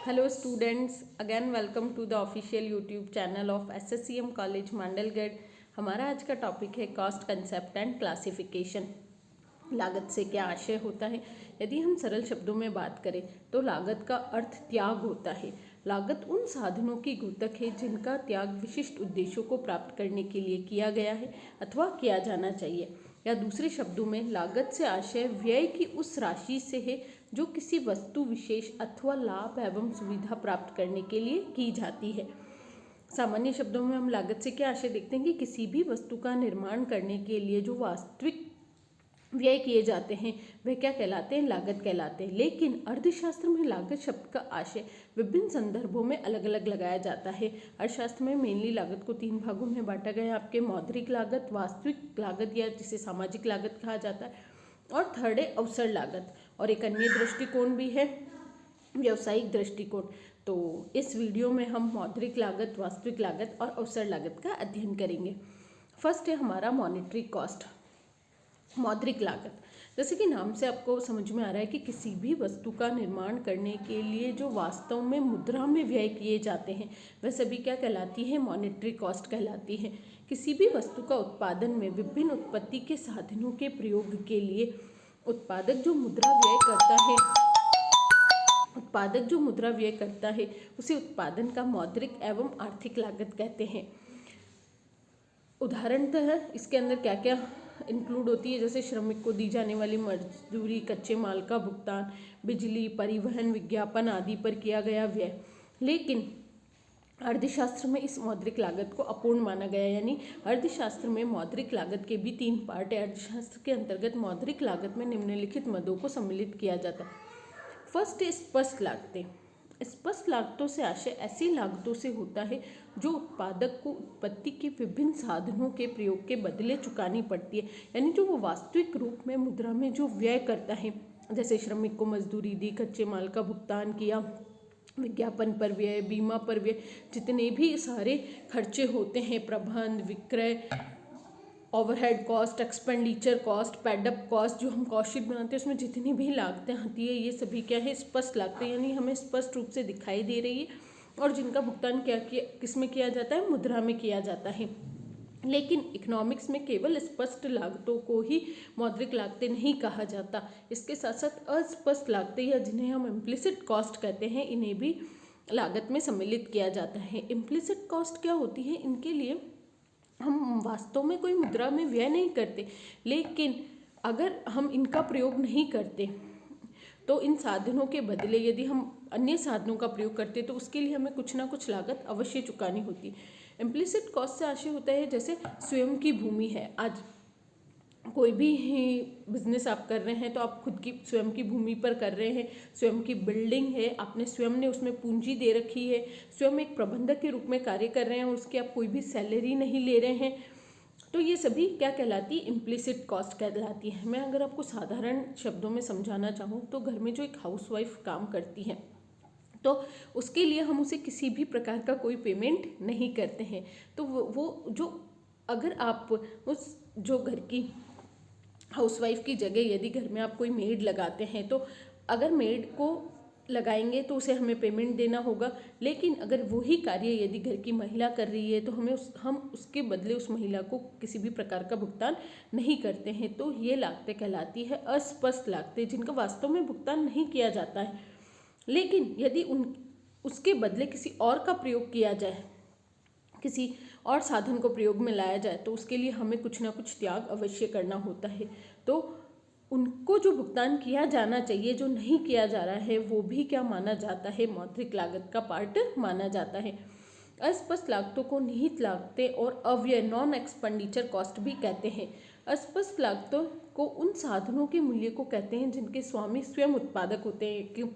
Hello students, again welcome to the official YouTube channel of SSCM College Mandalgarh. हमारा आज का topic है cost concept and classification. लागत से क्या आशय होता है। यदि हम सरल शब्दों में बात करें तो लागत का अर्थ त्याग होता है। लागत उन साधनों की घोतक है जिनका त्याग विशिष्ट उद्देश्यों को प्राप्त करने के लिए किया गया है अथवा किया जाना चाहिए, या दूसरे शब्दों में लागत से आशय व्यय की उस राशि से है जो किसी वस्तु विशेष अथवा लाभ एवं सुविधा प्राप्त करने के लिए की जाती है। सामान्य शब्दों में हम लागत से क्या आशय देखते हैं कि किसी भी वस्तु का निर्माण करने के लिए जो वास्तविक व्यय किए जाते हैं वह क्या कहलाते हैं, लागत कहलाते हैं। लेकिन अर्थशास्त्र में लागत शब्द का आशय विभिन्न संदर्भों में अलग अलग लगाया जाता है। अर्थशास्त्र में मेनली लागत को 3 भागों में बांटा गया है। आपके मौद्रिक लागत, वास्तविक लागत या जिसे सामाजिक लागत कहा जाता है, और थर्ड है अवसर लागत, और एक अन्य दृष्टिकोण भी है व्यवसायिक दृष्टिकोण। तो इस वीडियो में हम मौद्रिक लागत, वास्तविक लागत और अवसर लागत का अध्ययन करेंगे। फर्स्ट है हमारा मॉनेटरी कॉस्ट, मौद्रिक लागत। जैसे कि नाम से आपको समझ में आ रहा है कि किसी भी वस्तु का निर्माण करने के लिए जो वास्तव में मुद्रा में व्यय किए जाते हैं वह सभी क्या कहलाती है, मॉनेटरी कॉस्ट कहलाती है। किसी भी वस्तु का उत्पादन में विभिन्न उत्पत्ति के साधनों के प्रयोग के लिए उत्पादक जो मुद्रा व्यय करता है उसे उत्पादन का मौद्रिक एवं आर्थिक लागत कहते हैं। उदाहरणतः इसके अंदर क्या क्या इंक्लूड होती है, जैसे श्रमिक को दी जाने वाली मजदूरी, कच्चे माल का भुगतान, बिजली, परिवहन, विज्ञापन आदि पर किया गया व्यय। लेकिन अर्थशास्त्र में इस मौद्रिक लागत को अपूर्ण माना गया, यानी अर्थशास्त्र में मौद्रिक लागत के भी 3 पार्ट है। अर्थशास्त्र के अंतर्गत मौद्रिक लागत में निम्नलिखित मदों को सम्मिलित किया जाता है। फर्स्ट है स्पष्ट लागतें। स्पष्ट लागतों से आशय ऐसी लागतों से होता है जो उत्पादक को उत्पत्ति के विभिन्न साधनों के प्रयोग के बदले चुकानी पड़ती है, यानी जो वो वास्तविक रूप में मुद्रा में जो व्यय करता है, जैसे श्रमिक को मजदूरी दी, कच्चे माल का भुगतान किया, विज्ञापन पर व्यय, बीमा पर व्यय, जितने भी सारे खर्चे होते हैं, प्रबंध, विक्रय, overhead cost, expenditure cost, paid up cost, जो हम कॉस्ट शीट बनाते हैं उसमें जितनी भी लागतें आती है ये सभी क्या है, स्पष्ट लागतें, यानी हमें स्पष्ट रूप से दिखाई दे रही है और जिनका भुगतान किस में किया जाता है, मुद्रा में किया जाता है। लेकिन इकोनॉमिक्स में केवल स्पष्ट लागतों को ही मौद्रिक लागतें नहीं कहा जाता, इसके साथ साथ अस्पष्ट लागतें या जिन्हें हम इम्प्लिसिट कॉस्ट कहते हैं इन्हें भी लागत में सम्मिलित किया जाता है। इम्प्लिसिट कॉस्ट क्या होती है, इनके लिए हम वास्तव में कोई मुद्रा में व्यय नहीं करते, लेकिन अगर हम इनका प्रयोग नहीं करते तो इन साधनों के बदले यदि हम अन्य साधनों का प्रयोग करते तो उसके लिए हमें कुछ ना कुछ लागत अवश्य चुकानी होती। इम्प्लिसिट कॉस्ट से आशय होता है जैसे स्वयं की भूमि है, आज कोई भी बिजनेस आप कर रहे हैं तो आप खुद की स्वयं की भूमि पर कर रहे हैं, स्वयं की बिल्डिंग है, आपने स्वयं ने उसमें पूंजी दे रखी है, स्वयं एक प्रबंधक के रूप में कार्य कर रहे हैं और उसकी आप कोई भी सैलरी नहीं ले रहे हैं, तो ये सभी क्या कहलाती है, इम्प्लिसिट कॉस्ट कहलाती है। मैं अगर आपको साधारण शब्दों में समझाना चाहूँ तो घर में जो एक हाउसवाइफ काम करती है तो उसके लिए हम उसे किसी भी प्रकार का कोई पेमेंट नहीं करते हैं। तो वो जो अगर आप उस जो घर की हाउसवाइफ की जगह यदि घर में आप कोई मेड लगाते हैं तो अगर मेड को लगाएंगे तो उसे हमें पेमेंट देना होगा, लेकिन अगर वही कार्य यदि घर की महिला कर रही है तो हम उसके बदले उस महिला को किसी भी प्रकार का भुगतान नहीं करते हैं। तो ये लागतें कहलाती है अस्पष्ट लागतें, जिनका वास्तव में भुगतान नहीं किया जाता है, लेकिन यदि उसके बदले किसी और का प्रयोग किया जाए, किसी और साधन को प्रयोग में लाया जाए तो उसके लिए हमें कुछ ना कुछ त्याग अवश्य करना होता है। तो उनको जो भुगतान किया जाना चाहिए, जो नहीं किया जा रहा है, वो भी क्या माना जाता है, मौद्रिक लागत का पार्ट माना जाता है। अस्पष्ट लागतों को निहित लागतें और अव्यय नॉन एक्सपेंडिचर कॉस्ट भी कहते हैं। अस्पष्ट लागतों को उन साधनों के मूल्य को कहते हैं जिनके स्वामी स्वयं उत्पादक होते हैं, कि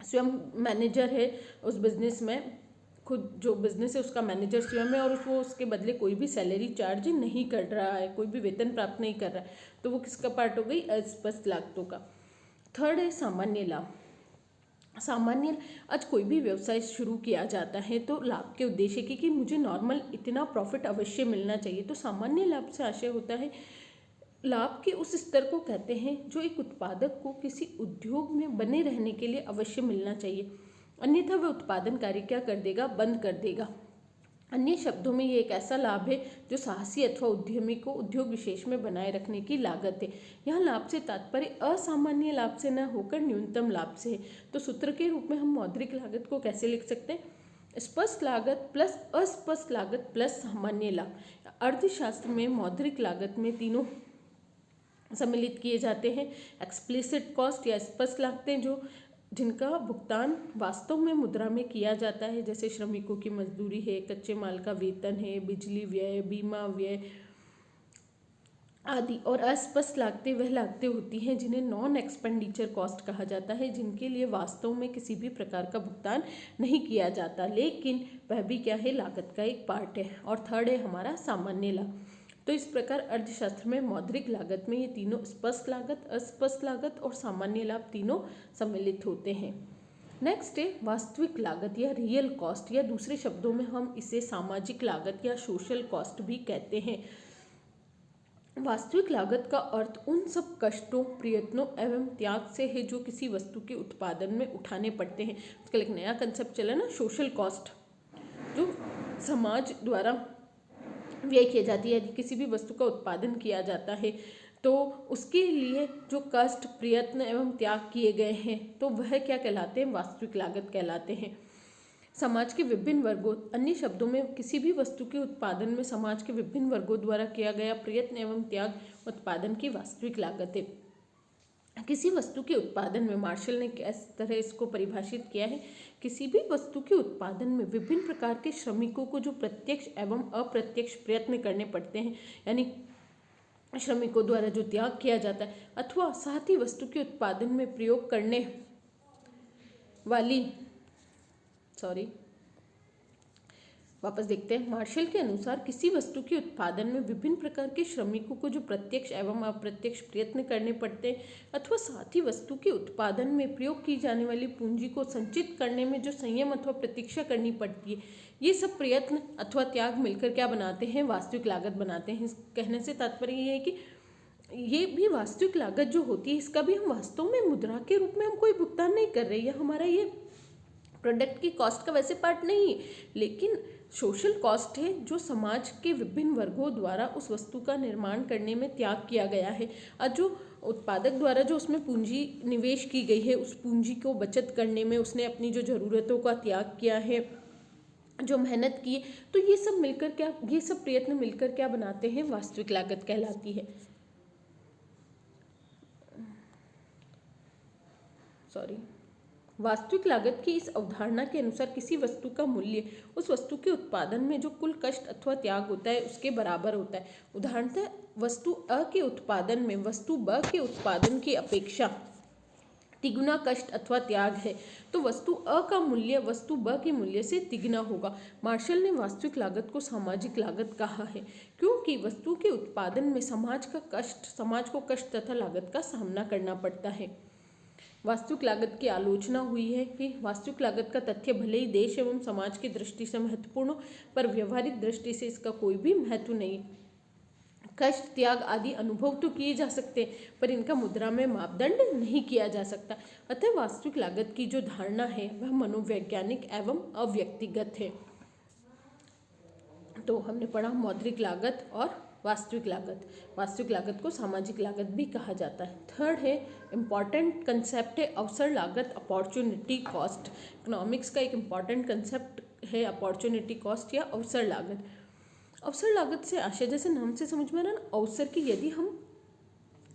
स्वयं मैनेजर है उस बिजनेस में, खुद जो बिजनेस है उसका मैनेजर स्वयं है और वो उसके बदले कोई भी सैलरी चार्ज नहीं कर रहा है, कोई भी वेतन प्राप्त नहीं कर रहा है, तो वो किसका पार्ट हो गई, अस्पष्ट लागतों का। थर्ड है सामान्य लाभ। सामान्य, आज कोई भी व्यवसाय शुरू किया जाता है तो लाभ के उद्देश्य की कि मुझे नॉर्मल इतना प्रॉफिट अवश्य मिलना चाहिए, तो सामान्य लाभ से आशय होता है लाभ के उस स्तर को कहते हैं जो एक उत्पादक को किसी उद्योग में बने रहने के लिए अवश्य मिलना चाहिए। अन्यथा वह उत्पादन कार्य क्या कर देगा, बंद कर देगा। अन्य शब्दों में ये एक ऐसा लाभ है जो साहसी अथवा उद्यमी को उद्योग विशेष में बनाए रखने की लागत है। यहाँ लाभ से तात्पर्य असामान्य लाभ से न होकर न्यूनतम लाभ से है। तो सूत्र के रूप में हम मौद्रिक लागत को कैसे लिख सकते हैं, स्पष्ट लागत प्लस अस्पष्ट लागत प्लस सामान्य लाभ। अर्थशास्त्र में मौद्रिक लागत में तीनों सम्मिलित किए जाते हैं। एक्सप्लिसिट कॉस्ट या स्पष्ट लागतें जो जिनका भुगतान वास्तव में मुद्रा में किया जाता है, जैसे श्रमिकों की मजदूरी है, कच्चे माल का वेतन है, बिजली व्यय, बीमा व्यय आदि। और अस्पष्ट लागतें वह लागतें होती हैं जिन्हें नॉन एक्सपेंडिचर कॉस्ट कहा जाता है, जिनके लिए वास्तव में किसी भी प्रकार का भुगतान नहीं किया जाता, लेकिन वह भी क्या है, लागत का एक पार्ट है। और थर्ड है हमारा सामान्य लाभ। तो इस प्रकार अर्थशास्त्र में मौद्रिक लागत में ये तीनों स्पष्ट लागत, अस्पष्ट लागत और सामान्य लाभ तीनों सम्मिलित होते हैं। नेक्स्ट है वास्तविक लागत या रियल कॉस्ट, या दूसरे शब्दों में हम इसे सामाजिक लागत या सोशल कॉस्ट भी कहते हैं। वास्तविक लागत का अर्थ उन सब कष्टों, प्रयत्नों एवं त्याग से है जो किसी वस्तु के उत्पादन में उठाने पड़ते हैं। उसका एक नया कंसेप्ट चला ना, सोशल कॉस्ट, जो समाज द्वारा व्यय किया जाती है। यदि किसी भी वस्तु का उत्पादन किया जाता है तो उसके लिए जो कष्ट, प्रयत्न एवं त्याग किए गए हैं तो वह क्या कहलाते हैं, वास्तविक लागत कहलाते हैं। समाज के विभिन्न वर्गों, अन्य शब्दों में किसी भी वस्तु के उत्पादन में समाज के विभिन्न वर्गों द्वारा किया गया प्रयत्न एवं त्याग उत्पादन की वास्तविक लागत है। किसी वस्तु के उत्पादन में मार्शल ने किस तरह इसको परिभाषित किया है, किसी भी वस्तु के उत्पादन में विभिन्न प्रकार के श्रमिकों को जो प्रत्यक्ष एवं अप्रत्यक्ष प्रयत्न करने पड़ते हैं, यानी श्रमिकों द्वारा जो त्याग किया जाता है, अथवा साथ ही वस्तु के उत्पादन में प्रयोग करने वाली वापस देखते हैं। मार्शल के अनुसार किसी वस्तु के उत्पादन में विभिन्न प्रकार के श्रमिकों को जो प्रत्यक्ष एवं अप्रत्यक्ष प्रयत्न करने पड़ते हैं, अथवा साथ ही वस्तु के उत्पादन में प्रयोग की जाने वाली पूंजी को संचित करने में जो संयम अथवा प्रतीक्षा करनी पड़ती है, ये सब प्रयत्न अथवा त्याग मिलकर क्या बनाते हैं, वास्तविक लागत बनाते हैं। कहने से तात्पर्य ये है कि ये भी वास्तविक लागत जो होती है, इसका भी हम वास्तव में मुद्रा के रूप में हम कोई भुगतान नहीं कर रहे हैं। हमारा ये प्रोडक्ट की कॉस्ट का वैसे पार्ट नहीं है, लेकिन सोशल कॉस्ट है जो समाज के विभिन्न वर्गों द्वारा उस वस्तु का निर्माण करने में त्याग किया गया है, और जो उत्पादक द्वारा जो उसमें पूंजी निवेश की गई है, उस पूंजी को बचत करने में उसने अपनी जो ज़रूरतों का त्याग किया है, जो मेहनत की, तो ये सब मिलकर क्या, ये सब प्रयत्न मिलकर क्या बनाते हैं, वास्तविक लागत कहलाती है। वास्तविक लागत की इस अवधारणा के अनुसार किसी वस्तु का मूल्य उस वस्तु के उत्पादन में जो कुल कष्ट अथवा त्याग होता है उसके बराबर होता है। उदाहरणतः वस्तु अ के उत्पादन में वस्तु ब के उत्पादन की अपेक्षा तिगुना कष्ट अथवा त्याग है, तो वस्तु अ का मूल्य वस्तु ब के मूल्य से तिगुना होगा। मार्शल ने वास्तविक लागत को सामाजिक लागत कहा है, क्योंकि वस्तु के उत्पादन में समाज को कष्ट तथा लागत का सामना करना पड़ता है। वास्तविक लागत की आलोचना हुई है कि वास्तविक लागत का तथ्य भले ही देश एवं समाज की दृष्टि से महत्वपूर्ण, पर व्यवहारिक दृष्टि से इसका कोई भी महत्व नहीं। कष्ट, त्याग आदि अनुभव तो किए जा सकते, पर इनका मुद्रा में मापदंड नहीं किया जा सकता। अतः वास्तविक लागत की जो धारणा है वह मनोवैज्ञानिक एवं अव्यक्तिगत है। तो हमने पढ़ा मौद्रिक लागत और वास्तविक लागत। वास्तविक लागत को सामाजिक लागत भी कहा जाता है। थर्ड है इम्पॉर्टेंट कंसेप्ट है अवसर लागत, अपॉर्चुनिटी कॉस्ट। इकोनॉमिक्स का एक इम्पॉर्टेंट कंसेप्ट है अपॉर्चुनिटी कॉस्ट या अवसर लागत। अवसर लागत से आशय, जैसे नाम से समझ में आ रहा ना, अवसर की, यदि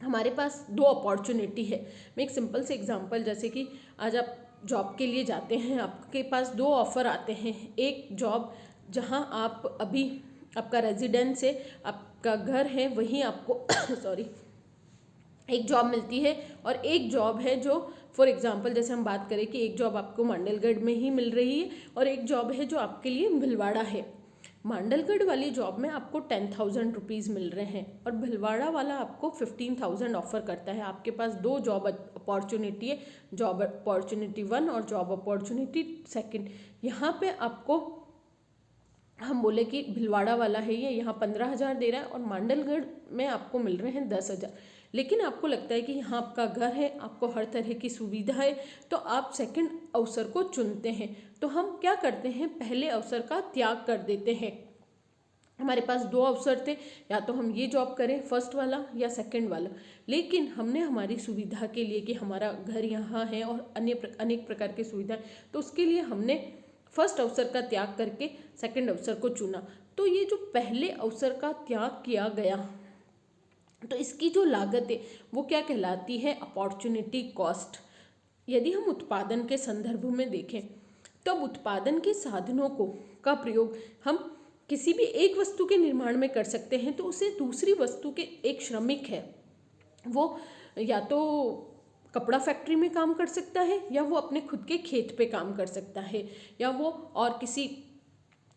हमारे पास दो अपॉर्चुनिटी है। मैं एक सिंपल से एग्जांपल, जैसे कि आज आप जॉब के लिए जाते हैं, आपके पास दो ऑफ़र आते हैं। एक जॉब जहां आप अभी आपका रेजिडेंस है, आपका घर है, वहीं आपको एक जॉब मिलती है, और एक जॉब है जो फॉर एग्जांपल जैसे हम बात करें कि एक जॉब आपको मांडलगढ़ में ही मिल रही है और एक जॉब है जो आपके लिए भिलवाड़ा है। मांडलगढ़ वाली जॉब में आपको 10,000 रुपीज़ मिल रहे हैं और भिलवाड़ा वाला आपको 15,000 ऑफर करता है। आपके पास दो जॉब अपॉर्चुनिटी है, जॉब अपॉर्चुनिटी 1 और जॉब अपॉर्चुनिटी 2। यहाँ पे आपको हम बोले कि भिलवाड़ा वाला है ये यहाँ 15,000 दे रहा है और मांडलगढ़ में आपको मिल रहे हैं 10,000। लेकिन आपको लगता है कि यहाँ आपका घर है, आपको हर तरह की सुविधा है, तो आप सेकंड अवसर को चुनते हैं। तो हम क्या करते हैं, पहले अवसर का त्याग कर देते हैं। हमारे पास दो अवसर थे, या तो हम ये जॉब करें फर्स्ट वाला या सेकंड वाला, लेकिन हमने हमारी सुविधा के लिए कि हमारा घर यहाँ है और अनेक प्रकार की सुविधाएं, तो उसके लिए हमने फर्स्ट अवसर का त्याग करके सेकंड अवसर को चुना। तो ये जो पहले अवसर का त्याग किया गया, तो इसकी जो लागत है वो क्या कहलाती है, अपॉर्चुनिटी कॉस्ट। यदि हम उत्पादन के संदर्भ में देखें, तो अब उत्पादन के साधनों का प्रयोग हम किसी भी एक वस्तु के निर्माण में कर सकते हैं, तो उसे दूसरी वस्तु के एक श्रमिक है, वो या तो कपड़ा फैक्ट्री में काम कर सकता है, या वो अपने खुद के खेत पे काम कर सकता है, या वो और किसी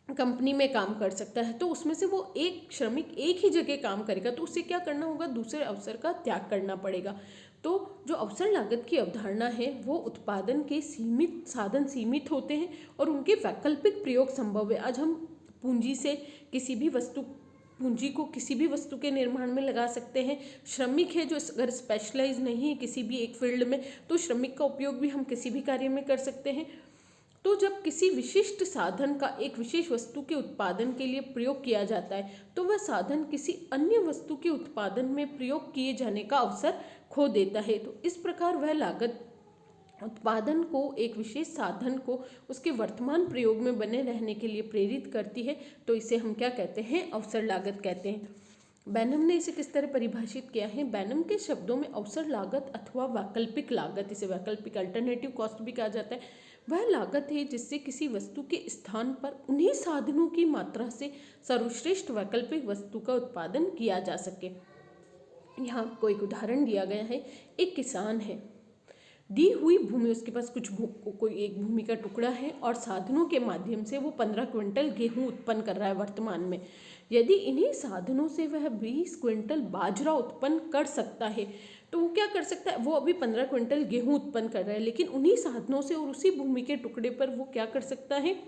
कंपनी में काम कर सकता है। तो उसमें से वो एक श्रमिक एक ही जगह काम करेगा, तो उसे क्या करना होगा, दूसरे अवसर का त्याग करना पड़ेगा। तो जो अवसर लागत की अवधारणा है वो उत्पादन के सीमित साधन सीमित होते हैं और उनके वैकल्पिक प्रयोग संभव है। आज हम पूंजी को किसी भी वस्तु के निर्माण में लगा सकते हैं। श्रमिक है जो अगर स्पेशलाइज नहीं है किसी भी एक फील्ड में, तो श्रमिक का उपयोग भी हम किसी भी कार्य में कर सकते हैं। तो जब किसी विशिष्ट साधन का एक विशेष वस्तु के उत्पादन के लिए प्रयोग किया जाता है, तो वह साधन किसी अन्य वस्तु के उत्पादन में प्रयोग किए जाने का अवसर खो देता है। तो इस प्रकार वह लागत उत्पादन को, एक विशेष साधन को उसके वर्तमान प्रयोग में बने रहने के लिए प्रेरित करती है। तो इसे हम क्या कहते हैं, अवसर लागत कहते हैं। बैनम ने इसे किस तरह परिभाषित किया है, बैनम के शब्दों में अवसर लागत अथवा वैकल्पिक लागत, इसे वैकल्पिक अल्टरनेटिव कॉस्ट भी कहा जाता है, वह लागत है जिससे किसी वस्तु के स्थान पर उन्हीं साधनों की मात्रा से सर्वश्रेष्ठ वैकल्पिक वस्तु का उत्पादन किया जा सके। यहाँ आपको एक उदाहरण दिया गया है। एक किसान है, दी हुई भूमि, उसके पास कोई एक भूमि का टुकड़ा है और साधनों के माध्यम से वो 15 क्विंटल गेहूं उत्पन्न कर रहा है वर्तमान में। यदि इन्हीं साधनों से वह 20 क्विंटल बाजरा उत्पन्न कर सकता है, तो वो क्या कर सकता है, वो अभी 15 क्विंटल गेहूं उत्पन्न कर रहा है, लेकिन उन्हीं साधनों से और उसी भूमि के टुकड़े पर वो क्या कर सकता है,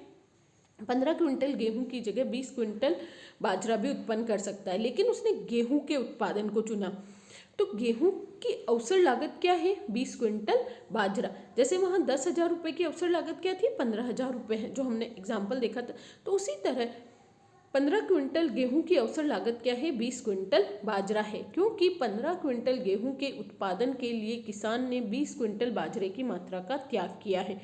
15 क्विंटल गेहूं की जगह 20 क्विंटल बाजरा भी उत्पन्न कर सकता है। लेकिन उसने गेहूं के उत्पादन को चुना। तो गेहूं की अवसर लागत क्या है, 20 क्विंटल बाजरा। जैसे वहाँ 10,000 रुपये की अवसर लागत क्या थी, 15,000 रुपये है, जो हमने एग्जाम्पल देखा था। तो उसी तरह 15 क्विंटल गेहूं की अवसर लागत क्या है, 20 क्विंटल बाजरा है, क्योंकि 15 क्विंटल गेहूं के उत्पादन के लिए किसान ने 20 क्विंटल बाजरे की मात्रा का त्याग किया है।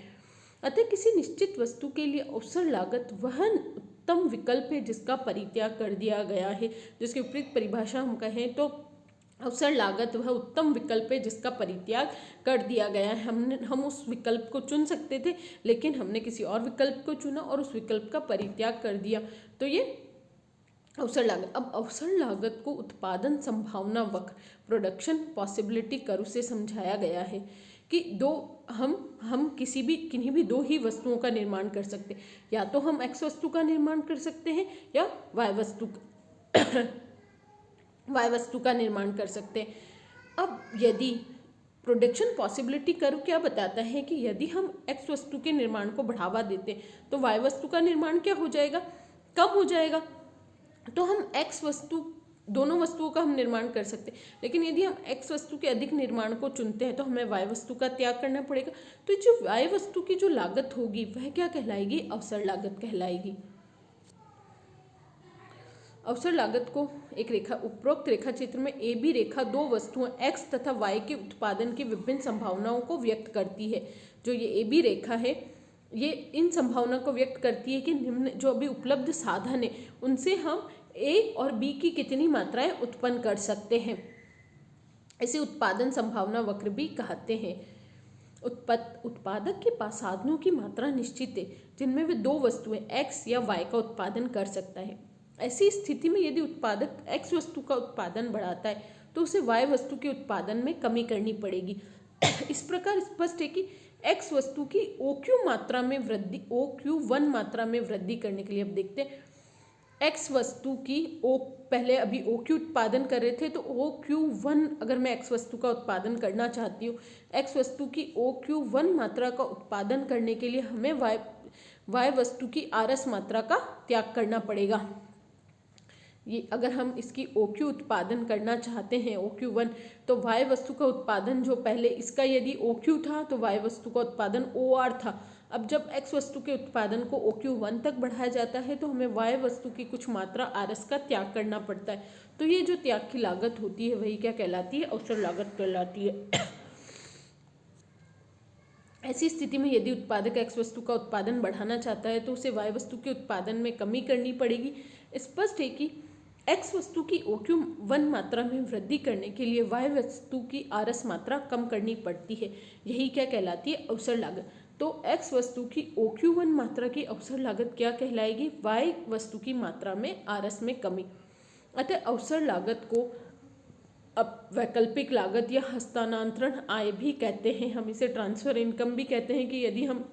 अतः किसी निश्चित वस्तु के लिए अवसर लागत वह उत्तम विकल्प है जिसका परित्याग कर दिया गया है। जिसकी विपरीत परिभाषा हम कहें तो अवसर लागत वह उत्तम विकल्प है जिसका परित्याग कर दिया गया है। हम उस विकल्प को चुन सकते थे, लेकिन हमने किसी और विकल्प को चुना और उस विकल्प का परित्याग कर दिया, तो ये अवसर लागत। अब अवसर लागत को उत्पादन संभावना वक्र, प्रोडक्शन पॉसिबिलिटी कर्व से समझाया गया है कि हम किन्हीं भी दो ही वस्तुओं का निर्माण कर सकते हैं। या तो हम एक्स वस्तु का निर्माण कर सकते हैं या वाई वस्तु का निर्माण कर सकते हैं। अब यदि प्रोडक्शन पॉसिबिलिटी कर्व क्या बताता है कि यदि हम एक्स वस्तु के निर्माण को बढ़ावा देते हैं तो वाई वस्तु का निर्माण क्या हो जाएगा, कम हो जाएगा। तो हम एक्स वस्तु, दोनों वस्तुओं का हम निर्माण कर सकते हैं, लेकिन यदि हम एक्स वस्तु के अधिक निर्माण को चुनते हैं तो हमें वाई वस्तु का त्याग करना पड़ेगा। तो जो वाई वस्तु की जो लागत होगी वह क्या कहलाएगी, अवसर लागत कहलाएगी। अवसर लागत को एक उपरोक्त रेखा चित्र में ए बी रेखा दो वस्तुओं एक्स तथा वाई के उत्पादन की विभिन्न संभावनाओं को व्यक्त करती है। जो ये ए बी रेखा है ये इन संभावना को व्यक्त करती है कि निम्न जो अभी उपलब्ध साधन है उनसे हम ए और बी की कितनी मात्राएं उत्पन्न कर सकते हैं। इसे उत्पादन संभावना वक्र भी कहते हैं। उत्पादक के पास साधनों की मात्रा निश्चित है जिनमें वे दो वस्तुएं एक्स या वाई का उत्पादन कर सकता है। ऐसी स्थिति में यदि उत्पादक एक्स वस्तु का उत्पादन बढ़ाता है तो उसे वाई वस्तु के उत्पादन में कमी करनी पड़ेगी। इस प्रकार स्पष्ट है कि एक्स वस्तु की OQ मात्रा में वृद्धि, OQ1 मात्रा में वृद्धि करने के लिए, अब देखते हैं एक्स वस्तु की पहले अभी OQ उत्पादन कर रहे थे, तो OQ1 अगर मैं एक्स वस्तु का उत्पादन करना चाहती हूँ, एक्स वस्तु की OQ1 मात्रा का उत्पादन करने के लिए हमें वाई वस्तु की RS मात्रा का त्याग करना पड़ेगा। ये अगर हम इसकी OQ उत्पादन करना चाहते हैं OQ1, तो Y वस्तु का उत्पादन जो पहले इसका यदि OQ था तो Y वस्तु का उत्पादन OR था। अब जब X वस्तु के उत्पादन को OQ1 तक बढ़ाया जाता है तो हमें Y वस्तु की कुछ मात्रा RS का त्याग करना पड़ता है। तो ये जो त्याग की लागत होती है वही क्या कहलाती है? अवसर लागत कहलाती है। ऐसी स्थिति में यदि उत्पादक X वस्तु का उत्पादन बढ़ाना चाहता है तो उसे Y वस्तु के उत्पादन में कमी करनी पड़ेगी। स्पष्ट है कि X वस्तु की OQ1 मात्रा में वृद्धि करने के लिए Y वस्तु की RS मात्रा कम करनी पड़ती है। यही क्या कहलाती है? अवसर लागत। तो X वस्तु की OQ1 मात्रा की अवसर लागत क्या कहलाएगी? Y वस्तु की मात्रा में RS में कमी। अतः अवसर लागत को अब वैकल्पिक लागत या हस्तांतरण आय भी कहते हैं। हम इसे ट्रांसफर इनकम भी कहते हैं कि यदि हम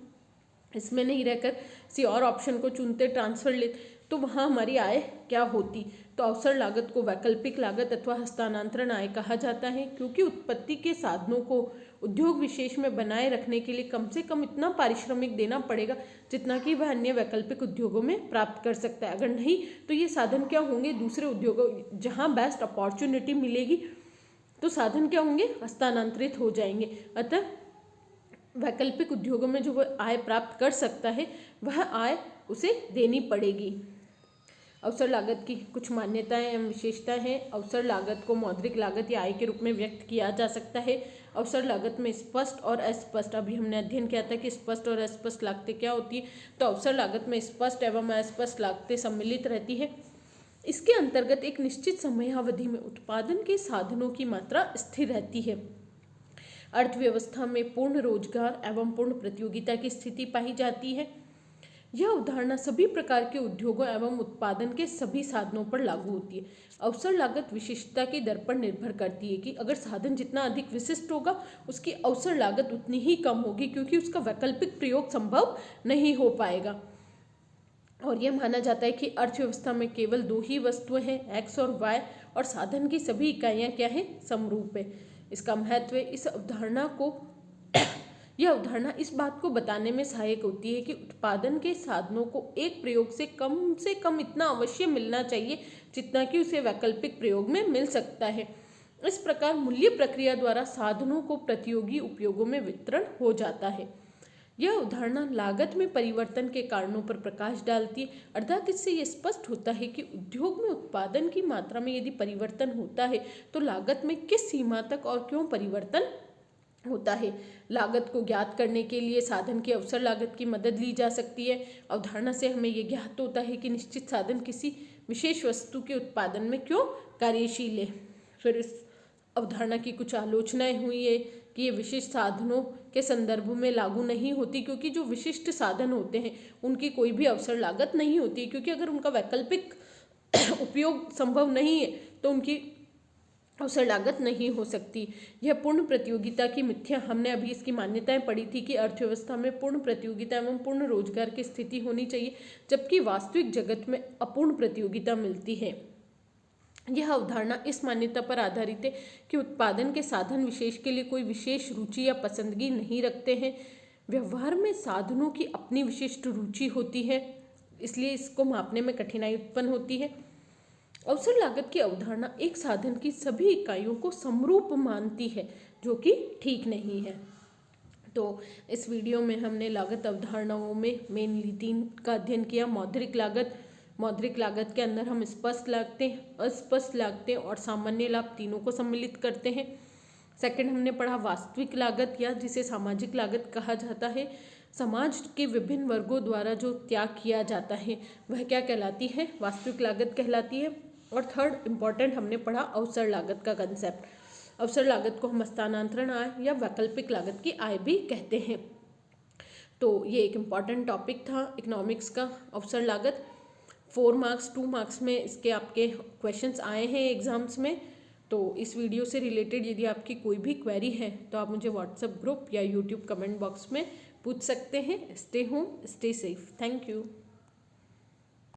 इसमें नहीं रहकर किसी और ऑप्शन को चुनते, ट्रांसफर लेते, तो वहाँ हमारी आय क्या होती? तो अवसर लागत को वैकल्पिक लागत अथवा हस्तांतरण आय कहा जाता है, क्योंकि उत्पत्ति के साधनों को उद्योग विशेष में बनाए रखने के लिए कम से कम इतना पारिश्रमिक देना पड़ेगा जितना कि वह अन्य वैकल्पिक उद्योगों में प्राप्त कर सकता है। अगर नहीं तो ये साधन क्या होंगे? दूसरे उद्योगों जहाँ बेस्ट अपॉर्चुनिटी मिलेगी तो साधन क्या होंगे? हस्तांतरित हो जाएंगे। अतः वैकल्पिक उद्योगों में जो वह आय प्राप्त कर सकता है वह आय उसे देनी पड़ेगी। अवसर लागत की कुछ मान्यताएं एवं विशेषताएं हैं। अवसर लागत को मौद्रिक लागत या आय के रूप में व्यक्त किया जा सकता है। अवसर लागत में स्पष्ट और अस्पष्ट, अभी हमने अध्ययन किया था कि स्पष्ट और अस्पष्ट लागतें क्या होती है। तो अवसर लागत में स्पष्ट एवं अस्पष्ट लागतें सम्मिलित रहती है। इसके अंतर्गत एक निश्चित समयावधि में उत्पादन के साधनों की मात्रा स्थिर रहती है। अर्थव्यवस्था में पूर्ण रोजगार एवं पूर्ण प्रतियोगिता की स्थिति पाई जाती है। यह अवधारणा सभी प्रकार के उद्योगों एवं उत्पादन के सभी साधनों पर लागू होती है। अवसर लागत विशिष्टता की दर पर निर्भर करती है कि अगर साधन जितना अधिक विशिष्ट होगा उसकी अवसर लागत उतनी ही कम होगी, क्योंकि उसका वैकल्पिक प्रयोग संभव नहीं हो पाएगा। और यह माना जाता है कि अर्थव्यवस्था में केवल दो ही वस्तुएं हैं, X और Y, और साधन की सभी इकाइयां क्या है? समरूप है। इसका महत्व इस अवधारणा को यह अवधारणा इस बात को बताने में सहायक होती है कि उत्पादन के साधनों को एक प्रयोग से कम इतना अवश्य मिलना चाहिए जितना कि उसे वैकल्पिक प्रयोग में मिल सकता है। इस प्रकार मूल्य प्रक्रिया द्वारा साधनों को प्रतियोगी उपयोगों में वितरण हो जाता है। यह उदाहरण लागत में परिवर्तन के कारणों पर प्रकाश डालती है। अर्थात इससे यह स्पष्ट होता है कि उद्योग में उत्पादन की मात्रा में यदि परिवर्तन होता है तो लागत में किस सीमा तक और क्यों परिवर्तन होता है। लागत को ज्ञात करने के लिए साधन की अवसर लागत की मदद ली जा सकती है। अवधारणा से हमें यह ज्ञात होता है कि निश्चित साधन किसी विशेष वस्तु के उत्पादन में क्यों कार्यशील है। फिर इस अवधारणा की कुछ आलोचनाएं हुई है कि ये विशिष्ट साधनों के संदर्भ में लागू नहीं होती, क्योंकि जो विशिष्ट साधन होते हैं उनकी कोई भी अवसर लागत नहीं होती, क्योंकि अगर उनका वैकल्पिक उपयोग संभव नहीं है तो उनकी अवसर लागत नहीं हो सकती। यह पूर्ण प्रतियोगिता की मिथ्या, हमने अभी इसकी मान्यताएं पढ़ी थी कि अर्थव्यवस्था में पूर्ण प्रतियोगिता एवं पूर्ण रोजगार की स्थिति होनी चाहिए, जबकि वास्तविक जगत में अपूर्ण प्रतियोगिता मिलती है। यह अवधारणा इस मान्यता पर आधारित है कि उत्पादन के साधन विशेष के लिए कोई विशेष रुचि या पसंदगी नहीं रखते हैं। व्यवहार में साधनों की अपनी विशिष्ट रुचि होती है, इसलिए इसको मापने में कठिनाई उत्पन्न होती है। अवसर लागत की अवधारणा एक साधन की सभी इकाइयों को समरूप मानती है, जो कि ठीक नहीं है। तो इस वीडियो में हमने लागत अवधारणाओं में मेनली 3 का अध्ययन किया। मौद्रिक लागत के अंदर हम स्पष्ट लागतें, अस्पष्ट लागतें और सामान्य लाभ तीनों को सम्मिलित करते हैं। सेकंड हमने पढ़ा वास्तविक लागत, या जिसे सामाजिक लागत कहा जाता है। समाज के विभिन्न वर्गों द्वारा जो त्याग किया जाता है वह क्या कहलाती है? वास्तविक लागत कहलाती है। और थर्ड इम्पॉर्टेंट हमने पढ़ा अवसर लागत का कंसेप्ट। अवसर लागत को हम हस्तांतरण आय या वैकल्पिक लागत की आय भी कहते हैं। तो ये एक इम्पॉर्टेंट टॉपिक था इकोनॉमिक्स का, अवसर लागत। 4 मार्क्स 2 मार्क्स में इसके आपके क्वेश्चंस आए हैं एग्जाम्स में। तो इस वीडियो से रिलेटेड यदि आपकी कोई भी क्वेरी है तो आप मुझे व्हाट्सएप ग्रुप या यूट्यूब कमेंट बॉक्स में पूछ सकते हैं। Stay home, stay safe. Thank you.